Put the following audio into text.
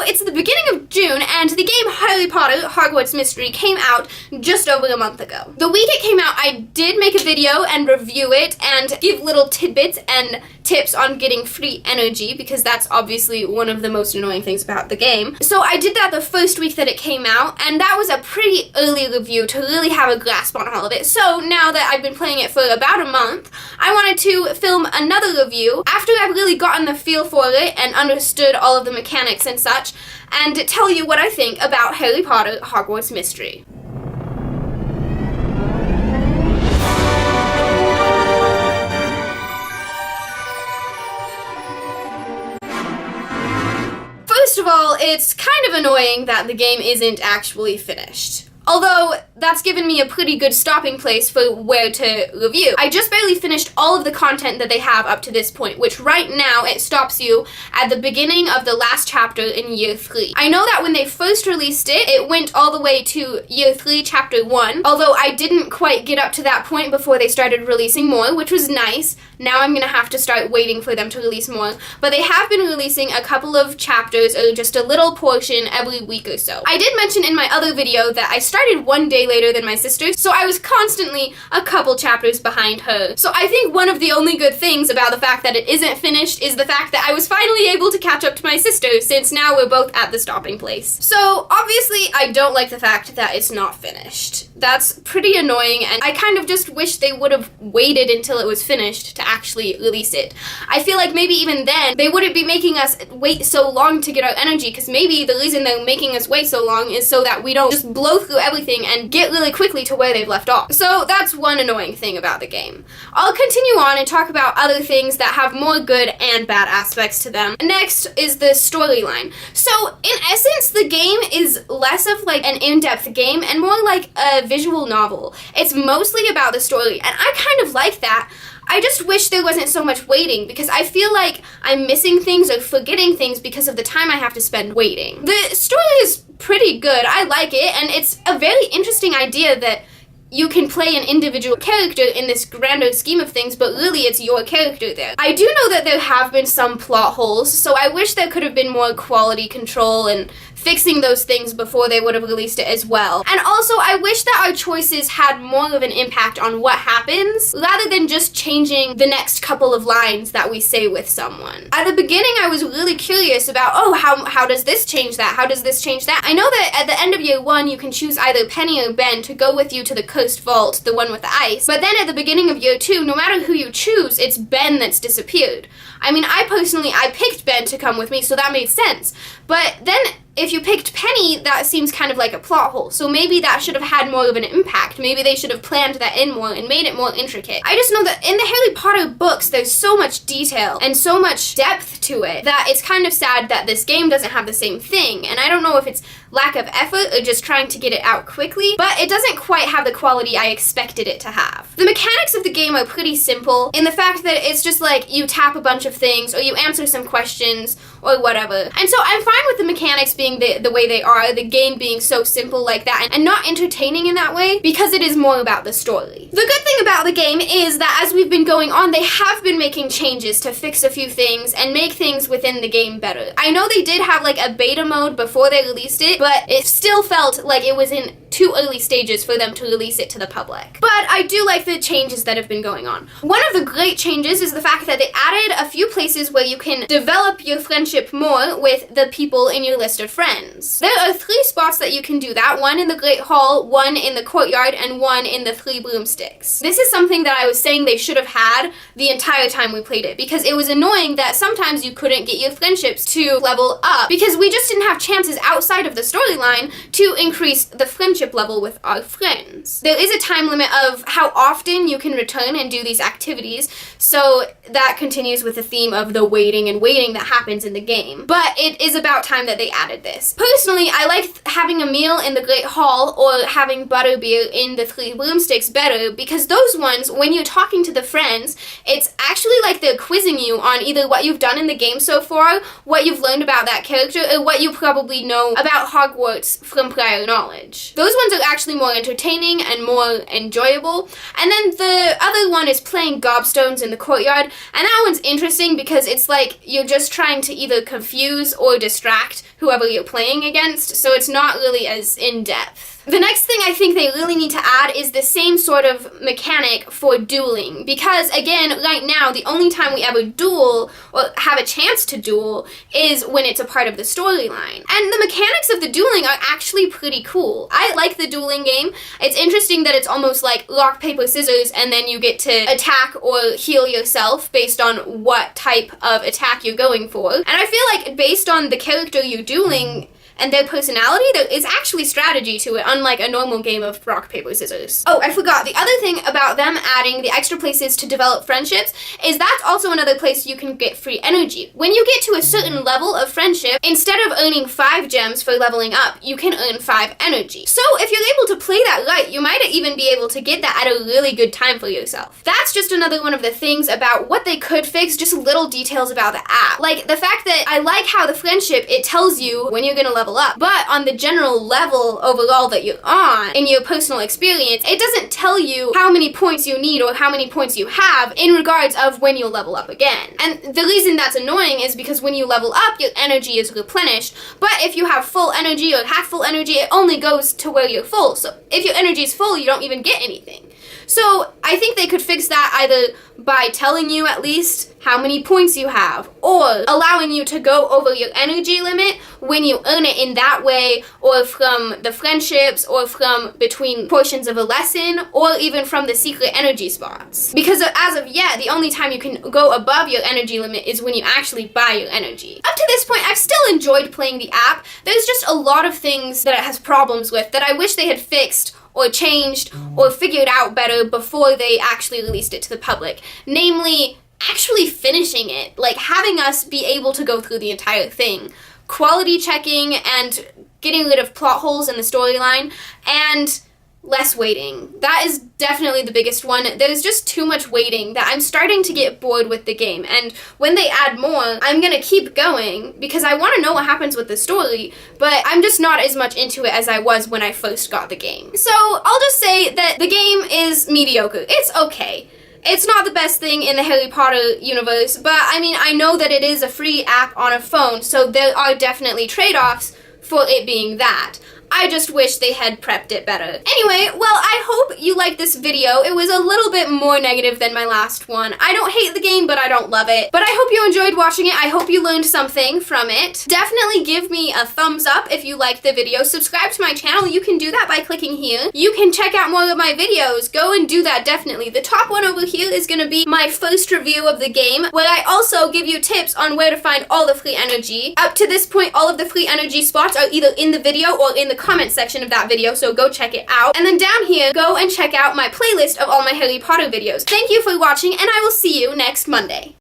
it's the beginning of June, and the game Harry Potter Hogwarts Mystery came out just over a month ago. The week it came out, I did make a video and review it and give little tidbits and tips on getting free energy, because that's obviously one of the most annoying things about the game. So I did that the first week that it came out, and that was a pretty early review to really have a grasp on all of it. So now that I've been playing it for about a month, I wanted to film another review after I've really gotten the feel for it and understood all of the mechanics and such, and tell you what I think about Harry Potter Hogwarts Mystery. First of all, it's kind of annoying that the game isn't actually finished. Although, that's given me a pretty good stopping place for where to review. I just barely finished all of the content that they have up to this point, which right now it stops you at the beginning of the last chapter in Year 3. I know that when they first released it, it went all the way to Year 3, Chapter 1, although I didn't quite get up to that point before they started releasing more, which was nice. Now I'm gonna have to start waiting for them to release more, but they have been releasing a couple of chapters, or just a little portion, every week or so. I did mention in my other video that I started one day later than my sister, so I was constantly a couple chapters behind her. So I think one of the only good things about the fact that it isn't finished is the fact that I was finally able to catch up to my sister, since now we're both at the stopping place. So obviously I don't like the fact that it's not finished. That's pretty annoying, and I kind of just wish they would have waited until it was finished to actually release it. I feel like maybe even then they wouldn't be making us wait so long to get our energy, because maybe the reason they're making us wait so long is so that we don't just blow through everything and get really quickly to where they've left off. So that's one annoying thing about the game. I'll continue on and talk about other things that have more good and bad aspects to them. Next is the storyline. So in essence, the game is less of like an in-depth game and more like a visual novel. It's mostly about the story, and I kind of like that. I just wish there wasn't so much waiting, because I feel like I'm missing things or forgetting things because of the time I have to spend waiting. The story is pretty good. I like it, and it's a very interesting idea that you can play an individual character in this grander scheme of things, but really it's your character there. I do know that there have been some plot holes, so I wish there could have been more quality control and fixing those things before they would have released it as well. And also, I wish that our choices had more of an impact on what happens, rather than just changing the next couple of lines that we say with someone. At the beginning, I was really curious about, oh, how does this change that? How does this change that? I know that at the end of Year 1, you can choose either Penny or Ben to go with you to the Cursed Vault, the one with the ice, but then at the beginning of Year 2, no matter who you choose, it's Ben that's disappeared. I mean, I picked Ben to come with me, so that made sense. But then, if you picked Penny, that seems kind of like a plot hole, so maybe that should have had more of an impact. Maybe they should have planned that in more and made it more intricate. I just know that in the Harry Potter books, there's so much detail and so much depth to it that it's kind of sad that this game doesn't have the same thing, and I don't know if it's lack of effort or just trying to get it out quickly, but it doesn't quite have the quality I expected it to have. The mechanics of the game are pretty simple in the fact that it's just like you tap a bunch of things or you answer some questions or whatever. And so I'm fine with the mechanics being the way they are, the game being so simple like that, and not entertaining in that way, because it is more about the story. The good thing about the game is that as we've been going on, they have been making changes to fix a few things and make things within the game better. I know they did have like a beta mode before they released it, but it still felt like it was in too early stages for them to release it to the public. But I do like the changes that have been going on. One of the great changes is the fact that they added a few places where you can develop your friendship more with the people in your list of friends. There are 3 spots that you can do that, one in the Great Hall, one in the courtyard, and one in the 3 broomsticks. This is something that I was saying they should have had the entire time we played it, because it was annoying that sometimes you couldn't get your friendships to level up, because we just didn't have chances outside of the storyline to increase the friendship level with our friends. There is a time limit of how often you can return and do these activities, so that continues with the theme of the waiting and waiting that happens in the game. But it is about time that they added this. Personally, I like having a meal in the Great Hall or having butterbeer in the 3 broomsticks better, because those ones, when you're talking to the friends, it's actually like they're quizzing you on either what you've done in the game so far, what you've learned about that character, or what you probably know about Hogwarts from prior knowledge. Those ones are actually more entertaining and more enjoyable. And then the other one is playing gobstones in the courtyard, and that one's interesting because it's like you're just trying to either confuse or distract whoever you're playing against, so it's not really as in-depth. The next thing I think they really need to add is the same sort of mechanic for dueling, because again, right now, the only time we ever duel, or have a chance to duel, is when it's a part of the storyline. And the mechanics of the dueling are actually pretty cool. I like the dueling game. It's interesting that it's almost like rock, paper, scissors, and then you get to attack or heal yourself based on what type of attack you're going for. And I feel like based on the character you're dueling and their personality, there is actually strategy to it, unlike a normal game of rock, paper, scissors. Oh, I forgot. The other thing about them adding the extra places to develop friendships is that's also another place you can get free energy. When you get to a certain level of friendship, instead of earning 5 gems for leveling up, you can earn 5 energy. So if you're able to play that right, you might even be able to get that at a really good time for yourself. That's just another one of the things about what they could fix, just little details about the app. Like the fact that I like how the friendship, it tells you when you're gonna level up, but on the general level overall that you're on, in your personal experience, it doesn't tell you how many points you need or how many points you have in regards of when you'll level up again. And the reason that's annoying is because when you level up, your energy is replenished, but if you have full energy or half full energy, it only goes to where you're full. So if your energy is full, you don't even get anything. So I think they could fix that either by telling you at least how many points you have, or allowing you to go over your energy limit when you earn it in that way, or from the friendships, or from between portions of a lesson, or even from the secret energy spots. Because as of yet, the only time you can go above your energy limit is when you actually buy your energy. Up to this point, I've still enjoyed playing the app. There's just a lot of things that it has problems with that I wish they had fixed or changed or figured out better before they actually released it to the public. Namely, actually finishing it, like having us be able to go through the entire thing. Quality checking and getting rid of plot holes in the storyline, and less waiting. That is definitely the biggest one. There's just too much waiting that I'm starting to get bored with the game, and when they add more, I'm gonna keep going because I want to know what happens with the story, but I'm just not as much into it as I was when I first got the game. So I'll just say that the game is mediocre. It's okay. It's not the best thing in the Harry Potter universe, but I mean, I know that it is a free app on a phone, so there are definitely trade-offs for it being that. I just wish they had prepped it better. Anyway, well, I hope you liked this video. It was a little bit more negative than my last one. I don't hate the game, but I don't love it. But I hope you enjoyed watching it. I hope you learned something from it. Definitely give me a thumbs up if you liked the video. Subscribe to my channel. You can do that by clicking here. You can check out more of my videos. Go and do that, definitely. The top one over here is gonna be my first review of the game, where I also give you tips on where to find all the free energy. Up to this point, all of the free energy spots are either in the video or in the comment section of that video, so go check it out. And then down here, go and check out my playlist of all my Harry Potter videos. Thank you for watching, and I will see you next Monday.